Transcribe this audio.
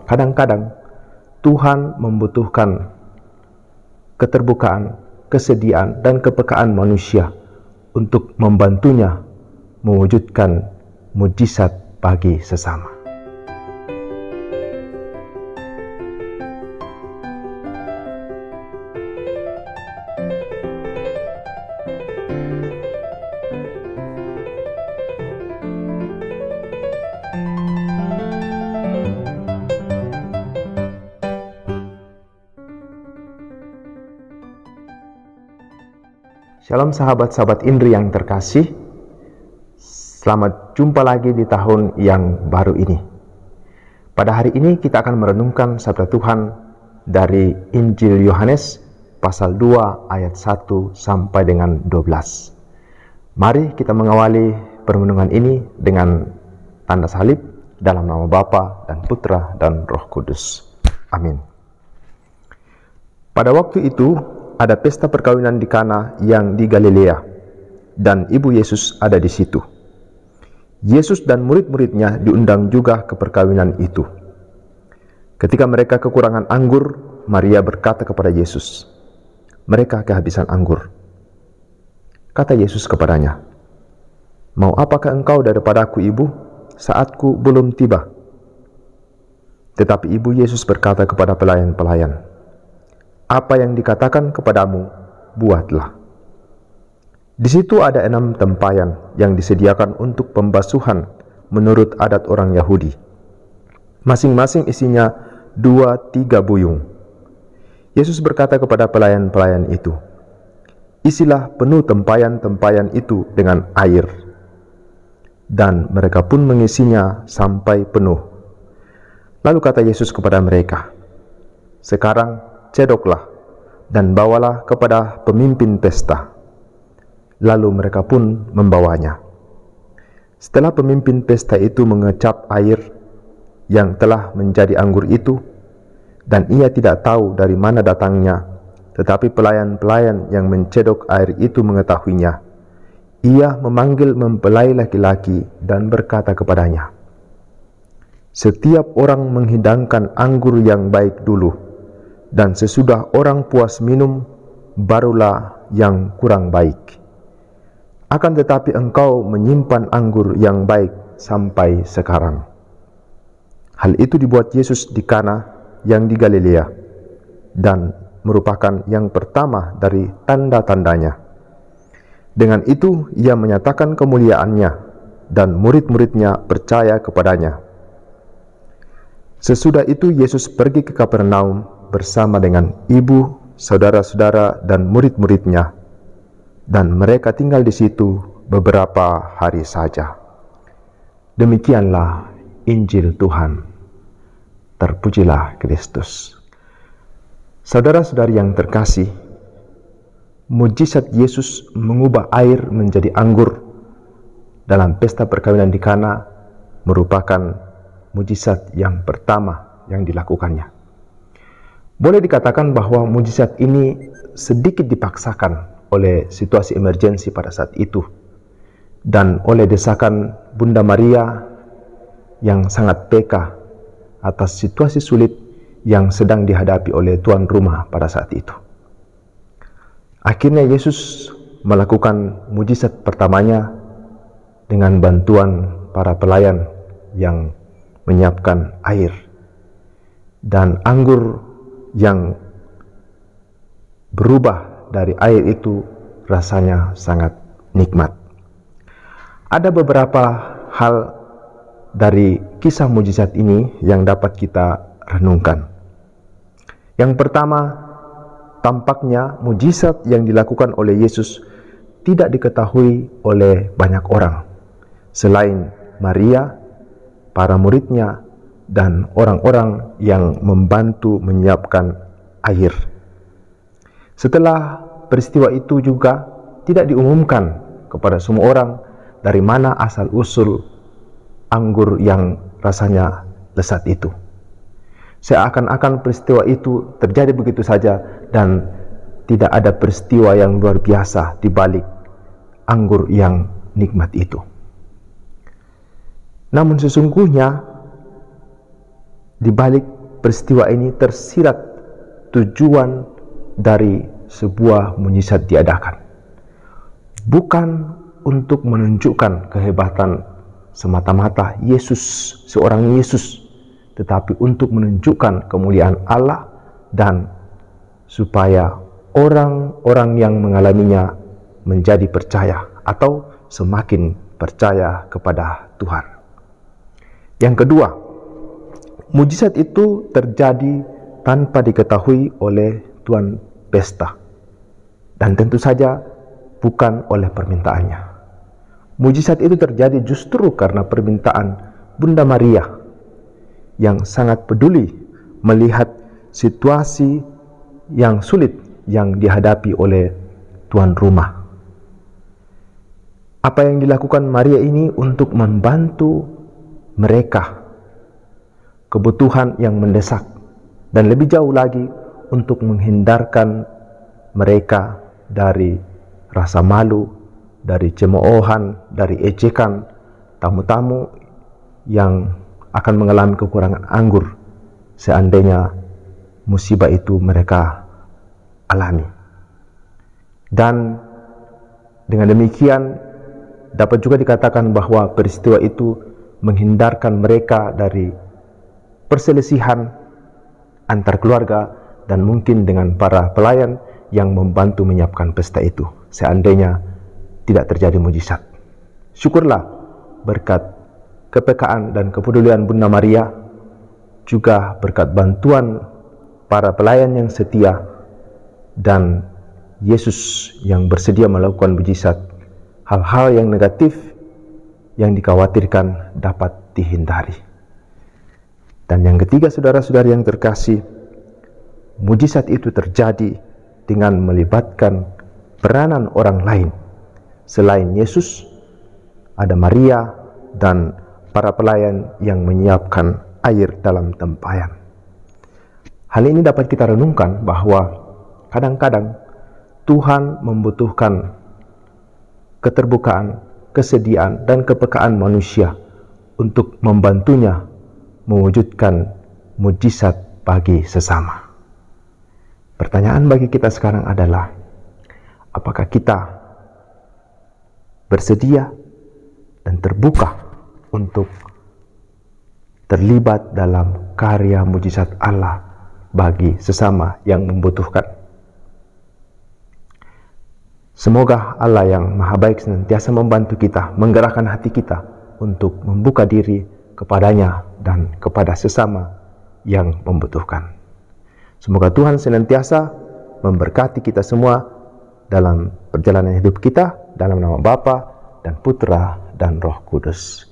kadang-kadang Tuhan membutuhkan keterbukaan, kesediaan, dan kepekaan manusia untuk membantunya mewujudkan mujizat bagi sesama. Shalom sahabat-sahabat Indri yang terkasih, selamat jumpa lagi di tahun yang baru ini. Pada hari ini kita akan merenungkan sabda Tuhan dari Injil Yohanes pasal 2 ayat 1 sampai dengan 12. Mari kita mengawali perenungan ini dengan tanda salib dalam nama Bapa dan Putra dan Roh Kudus. Amin. Pada waktu itu ada pesta perkawinan di Kana yang di Galilea, dan ibu Yesus ada di situ. Yesus dan murid-muridnya diundang juga ke perkawinan itu. Ketika mereka kekurangan anggur, Maria berkata kepada Yesus, "Mereka kehabisan anggur." Kata Yesus kepadanya, "Mau apakah engkau daripadaku, ibu? Saatku belum tiba." Tetapi ibu Yesus berkata kepada pelayan-pelayan, "Apa yang dikatakan kepadamu, buatlah." Di situ ada 6 tempayan yang disediakan untuk pembasuhan menurut adat orang Yahudi. Masing-masing isinya 2-3 buyung. Yesus berkata kepada pelayan-pelayan itu, "Isilah penuh tempayan-tempayan itu dengan air." Dan mereka pun mengisinya sampai penuh. Lalu kata Yesus kepada mereka, "Sekarang cedoklah dan bawalah kepada pemimpin pesta." Lalu mereka pun membawanya. Setelah pemimpin pesta itu mengecap air yang telah menjadi anggur itu, dan ia tidak tahu dari mana datangnya, tetapi pelayan-pelayan yang mencedok air itu mengetahuinya, ia memanggil mempelai laki-laki dan berkata kepadanya, "Setiap orang menghidangkan anggur yang baik dulu, dan sesudah orang puas minum, barulah yang kurang baik. Akan tetapi engkau menyimpan anggur yang baik sampai sekarang." Hal itu dibuat Yesus di Kana yang di Galilea, dan merupakan yang pertama dari tanda-tandanya. Dengan itu ia menyatakan kemuliaannya, dan murid-muridnya percaya kepadanya. Sesudah itu Yesus pergi ke Kapernaum bersama dengan ibu, saudara-saudara, dan murid-muridnya, dan mereka tinggal di situ beberapa hari saja. Demikianlah Injil Tuhan. Terpujilah Kristus. Saudara-saudari yang terkasih, mujizat Yesus mengubah air menjadi anggur dalam pesta perkawinan di Kana merupakan mujizat yang pertama yang dilakukannya. Boleh dikatakan bahwa mujizat ini sedikit dipaksakan oleh situasi emergensi pada saat itu dan oleh desakan Bunda Maria yang sangat peka atas situasi sulit yang sedang dihadapi oleh tuan rumah pada saat itu. Akhirnya Yesus melakukan mujizat pertamanya dengan bantuan para pelayan yang menyiapkan air, dan anggur yang berubah dari air itu rasanya sangat nikmat. Ada beberapa hal dari kisah mujizat ini yang dapat kita renungkan. Yang pertama, tampaknya mujizat yang dilakukan oleh Yesus tidak diketahui oleh banyak orang selain Maria, para muridnya, dan orang-orang yang membantu menyiapkan air. Setelah peristiwa itu juga tidak diumumkan kepada semua orang dari mana asal-usul anggur yang rasanya lezat itu. Seakan-akan peristiwa itu terjadi begitu saja dan tidak ada peristiwa yang luar biasa di balik anggur yang nikmat itu. Namun sesungguhnya di balik peristiwa ini tersirat tujuan dari sebuah mujizat diadakan. Bukan untuk menunjukkan kehebatan semata-mata Yesus, seorang Yesus, tetapi untuk menunjukkan kemuliaan Allah dan supaya orang-orang yang mengalaminya menjadi percaya atau semakin percaya kepada Tuhan. Yang kedua, mujizat itu terjadi tanpa diketahui oleh tuan pesta, dan tentu saja bukan oleh permintaannya. Mujizat itu terjadi justru karena permintaan Bunda Maria yang sangat peduli melihat situasi yang sulit yang dihadapi oleh tuan rumah. Apa yang dilakukan Maria ini untuk membantu mereka kebutuhan yang mendesak, dan lebih jauh lagi untuk menghindarkan mereka dari rasa malu, dari cemoohan, dari ejekan tamu-tamu yang akan mengalami kekurangan anggur seandainya musibah itu mereka alami. Dan dengan demikian dapat juga dikatakan bahwa peristiwa itu menghindarkan mereka dari perselisihan antar keluarga dan mungkin dengan para pelayan yang membantu menyiapkan pesta itu seandainya tidak terjadi mujizat. Syukurlah berkat kepekaan dan kepedulian Bunda Maria, juga berkat bantuan para pelayan yang setia dan Yesus yang bersedia melakukan mujizat, hal-hal yang negatif yang dikhawatirkan dapat dihindari. Dan yang ketiga, saudara-saudari yang terkasih, mujizat itu terjadi dengan melibatkan peranan orang lain. Selain Yesus, ada Maria dan para pelayan yang menyiapkan air dalam tempayan. Hal ini dapat kita renungkan bahwa kadang-kadang Tuhan membutuhkan keterbukaan, kesediaan, dan kepekaan manusia untuk membantunya mewujudkan mujizat bagi sesama. Pertanyaan bagi kita sekarang adalah, apakah kita bersedia dan terbuka untuk terlibat dalam karya mujizat Allah bagi sesama yang membutuhkan? Semoga Allah yang Maha Baik senantiasa membantu kita, menggerakkan hati kita untuk membuka diri kepadanya dan kepada sesama yang membutuhkan. Semoga Tuhan senantiasa memberkati kita semua dalam perjalanan hidup kita, dalam nama Bapa dan Putra dan Roh Kudus.